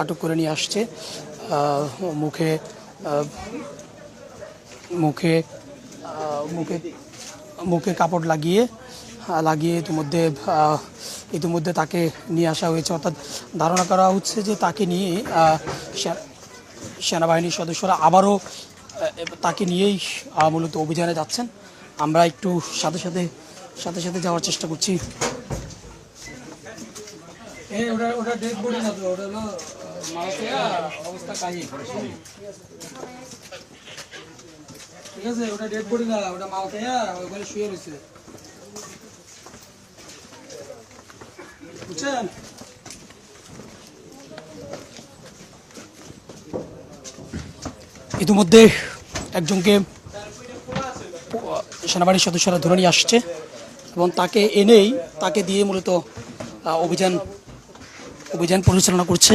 আটক করে নিয়ে আসছে। মুখে মুখে মুখে মুখে কাপড় লাগিয়ে ইতিমধ্যে তাকে নিয়ে আসা হয়েছে। অর্থাৎ ধারণা করা হচ্ছে যে তাকে নিয়ে সেনাবাহিনীর সদস্যরা আবারও তাকে নিয়েই মূলত অভিযানে যাচ্ছেন। আমরা একটু সাথে সাথে যাওয়ার চেষ্টা করছি। ওটা ডেড বডি না তো, ওটা হলো অবস্থা কাহিনী। ঠিক আছে, ওটা ডেড বডি না, ওটা মালখায়া ওখানে শুয়ে রয়েছে, বুঝছেন? ইতিমধ্যে একজনকে সেনাবাহিনীর সদস্যরা ধরে নিয়ে আসছে এবং তাকে দিয়ে মূলত অভিযান পরিচালনা করছে।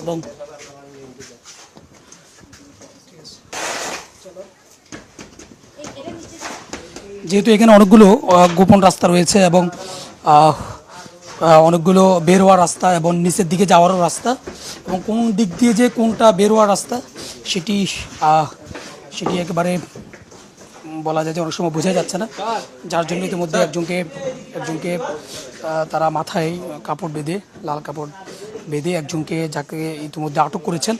এবং যেহেতু এখানে অনেকগুলো গোপন রাস্তা রয়েছে এবং অনেকগুলো বের হওয়ার রাস্তা এবং নিচের দিকে যাওয়ারও রাস্তা, এবং কোন দিক দিয়ে যে কোনটা বের হওয়ার রাস্তা সেটি একেবারে বলা যায় যে অনেক সময় বোঝা যাচ্ছে না, যার জন্য ইতিমধ্যে একজনকে তারা মাথায় কাপড় বেঁধে, লাল কাপড় বেঁধে একজনকে, যাকে ইতিমধ্যে আটক করেছেন,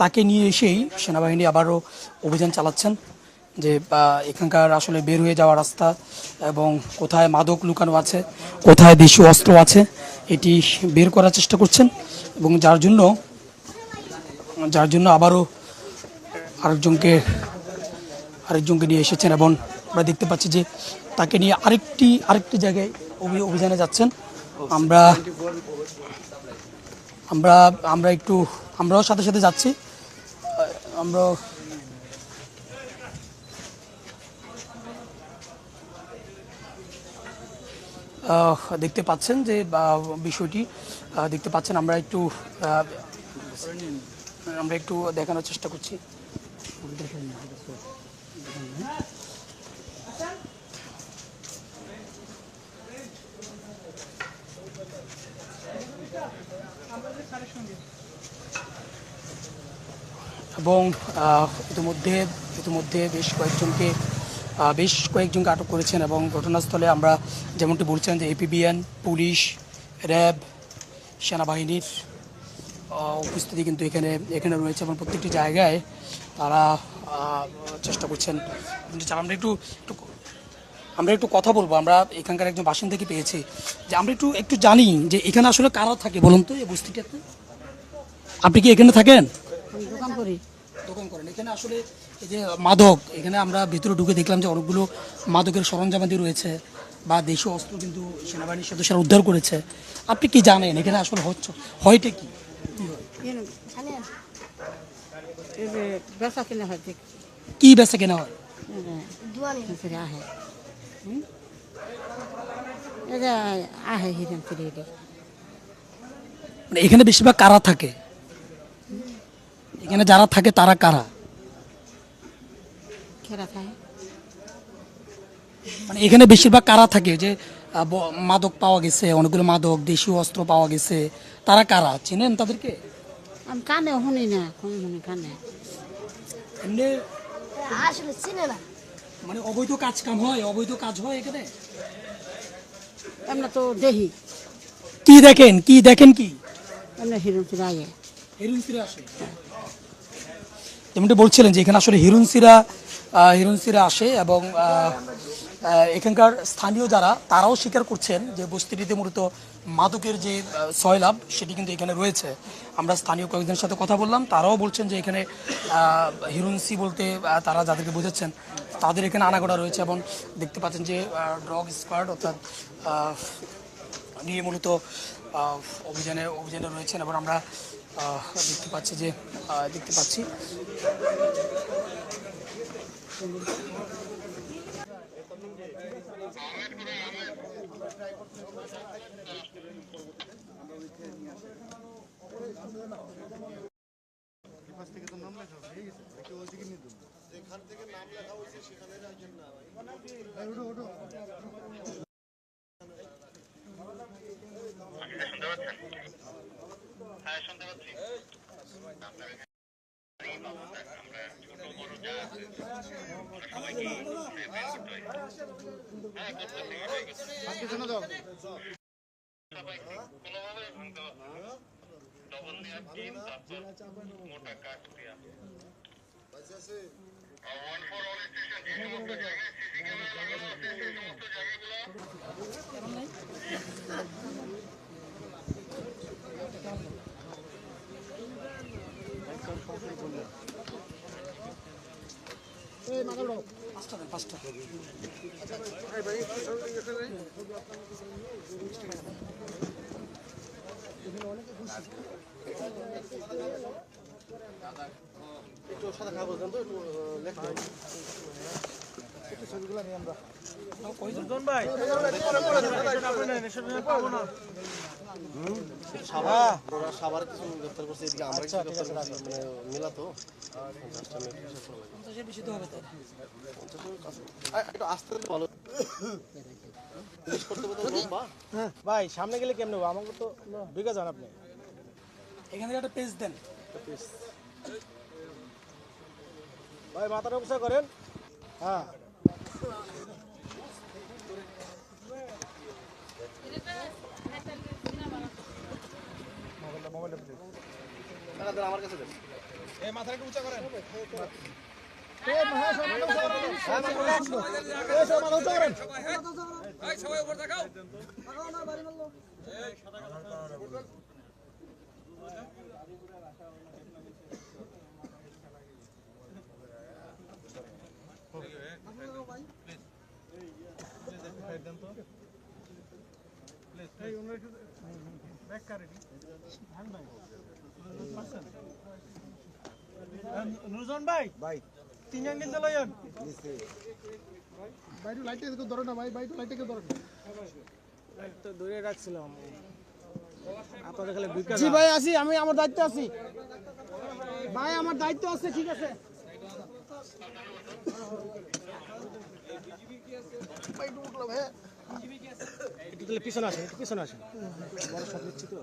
তাকে নিয়ে এসেই সেনাবাহিনী আবারও অভিযান চালাচ্ছেন যে এখানকার আসলে বের হয়ে যাওয়ার রাস্তা এবং কোথায় মাদক লুকানো আছে, কোথায় দেশীয় অস্ত্র আছে, এটি বের করার চেষ্টা করছেন। এবং যার জন্য আবারও আরেকজনকে নিয়ে এসেছেন এবং আমরা দেখতে পাচ্ছি যে তাকে নিয়ে আরেকটি জায়গায় অভিযানে যাচ্ছেন। আমরাও সাথে যাচ্ছি। আমরা দেখতে পাচ্ছেন যে বিষয়টি দেখতে পাচ্ছেন। আমরা একটু দেখানোর চেষ্টা করছি। এবং ইতিমধ্যে বেশ কয়েকজনকে আটক করেছেন এবং ঘটনাস্থলে আমরা যেমনটি বলছেন যে এপিবিএন, পুলিশ, র্যাব, সেনাবাহিনীর উপস্থিতি কিন্তু এখানে রয়েছে এবং প্রত্যেকটি জায়গায় তারা চেষ্টা করছেন। আমরা একটু কথা বলবো। আমরা এখানকার একজন বাসিন্দাকে পেয়েছি যে আমরা একটু জানি যে এখানে আসলে কারা থাকে বলুন তো এই বস্তিটাতে। আপনি কি এখানে থাকেন? দোকান করেন এখানে। আসলে এই যে মাদক, এখানে আমরা ভিতরে ঢুকে দেখলাম যে অনেকগুলো মাদকের সরঞ্জামাদি রয়েছে বা দেশীয় অস্ত্র কিন্তু সেনাবাহিনীর সদস্যরা উদ্ধার করেছে। আপনি কি জানেন এখানে আসলে হয়টা কি? কি বেচা কেনা হয়? মানে এখানে বেশিরভাগ কারা থাকে? এখানে যারা থাকে তারা কারা? মানে এখানে বেশিরভাগ কারা থাকে? যে মাদক পাওয়া গেছে, অনেকগুলো মাদক, দেশীয় অস্ত্র পাওয়া গেছে, তারা কারা? চিনেন তাদেরকে? আমি কানে শুনি না, কানে এমনি আসলে চিনে না। মানে অবৈধ কাজ হয় এখানে? আমরা তো দেখি। কি দেখেন কি? আমরা হিরুনসিরা আসে। যেমনটি বলছিলেন যে এখানে আসলে হিরুনসিরা আসে এবং এখানকার স্থানীয় তারাও স্বীকার করছেন যে বস্তিটিতে মূলত মাদকের যে সয়লাভ সেটি কিন্তু এখানে রয়েছে। আমরা স্থানীয় কয়েকজনের সাথে কথা বললাম, তারাও বলছেন যে এখানে হিরুনসি বলতে তারা যাদেরকে বোঝাচ্ছেন তাদের এখানে আনাগোনা রয়েছে। এবং দেখতে পাচ্ছেন যে ডগ স্কোয়াড অর্থাৎ নিয়ে মূলত অভিযানে রয়েছেন এবং আমরা দেখতে পাচ্ছি পাঁচটা দেন, পাঁচটা। সাবার কিছু গ্রেফতার করছে এদিকে আমরা কিছু গ্রেফতার করছি মানে মিলা তো 50টা মিনিট হিসাব করা লাগে 50-এর বেশি তো হবে তাই। 50 এর কাছে একটু আসতে হলে ভালো পুলিশ করতে বলতে বা ভাই সামনে গেলে কেমনে হবে আমাকে তো ঢুকে যান আপনি এখান থেকে একটা পেজ দেন। ভাই মাথাটা উঁচা করেন হ্যাঁ আমার কাছে দেন নুরজন ভাই ভাই তিনজন কিন্তু লইন বাইরে লাইটে কেউ ধরে না ভাই, বাইরে লাইটে কেউ ধরে না। তো দূরে রাখছিলাম আপনাদের খালি ঢুকে জি ভাই আছি, আমি আমার দায়িত্ব আছি ভাই, আমার দায়িত্ব আছে, ঠিক আছে। একটু তাহলে পিছনে আসেন একটু পিছনে আসেন বড় সব নিচ্ছি তো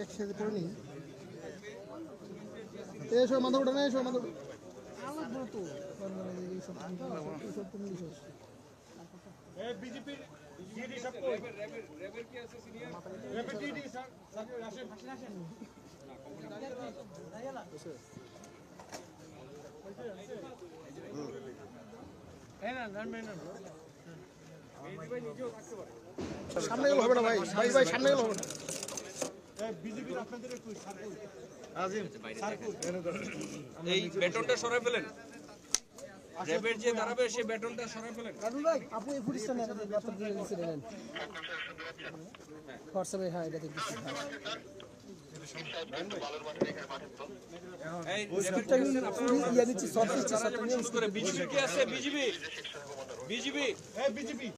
একসাথে করে নি এসো মাথা উঠে না, এসো মাথা উঠে বিজেপির জিডি সব কই রেবের জিডি স্যার আসেন আসেন সামনে গেলে হবে না ভাই, ভাই ভাই সামনে গেলে হবে না। বিজেপির আপনাদের একটু এই বেটনটা সরাই ফেলেন, র্যাবের যে দাঁড়াবে সে বেটনটা সরাই ফেলেন। রাজু ভাই আপনি এই পুলিশটা নিয়ে ব্যাপার দিয়ে দিয়েছিলেন হোয়াটসঅ্যাপে, হ্যাঁ এটা দেখতেছি। এই ইয়ে দিচ্ছি, সব দিচ্ছি, সব বিজেপি কি আছে? BJP BJP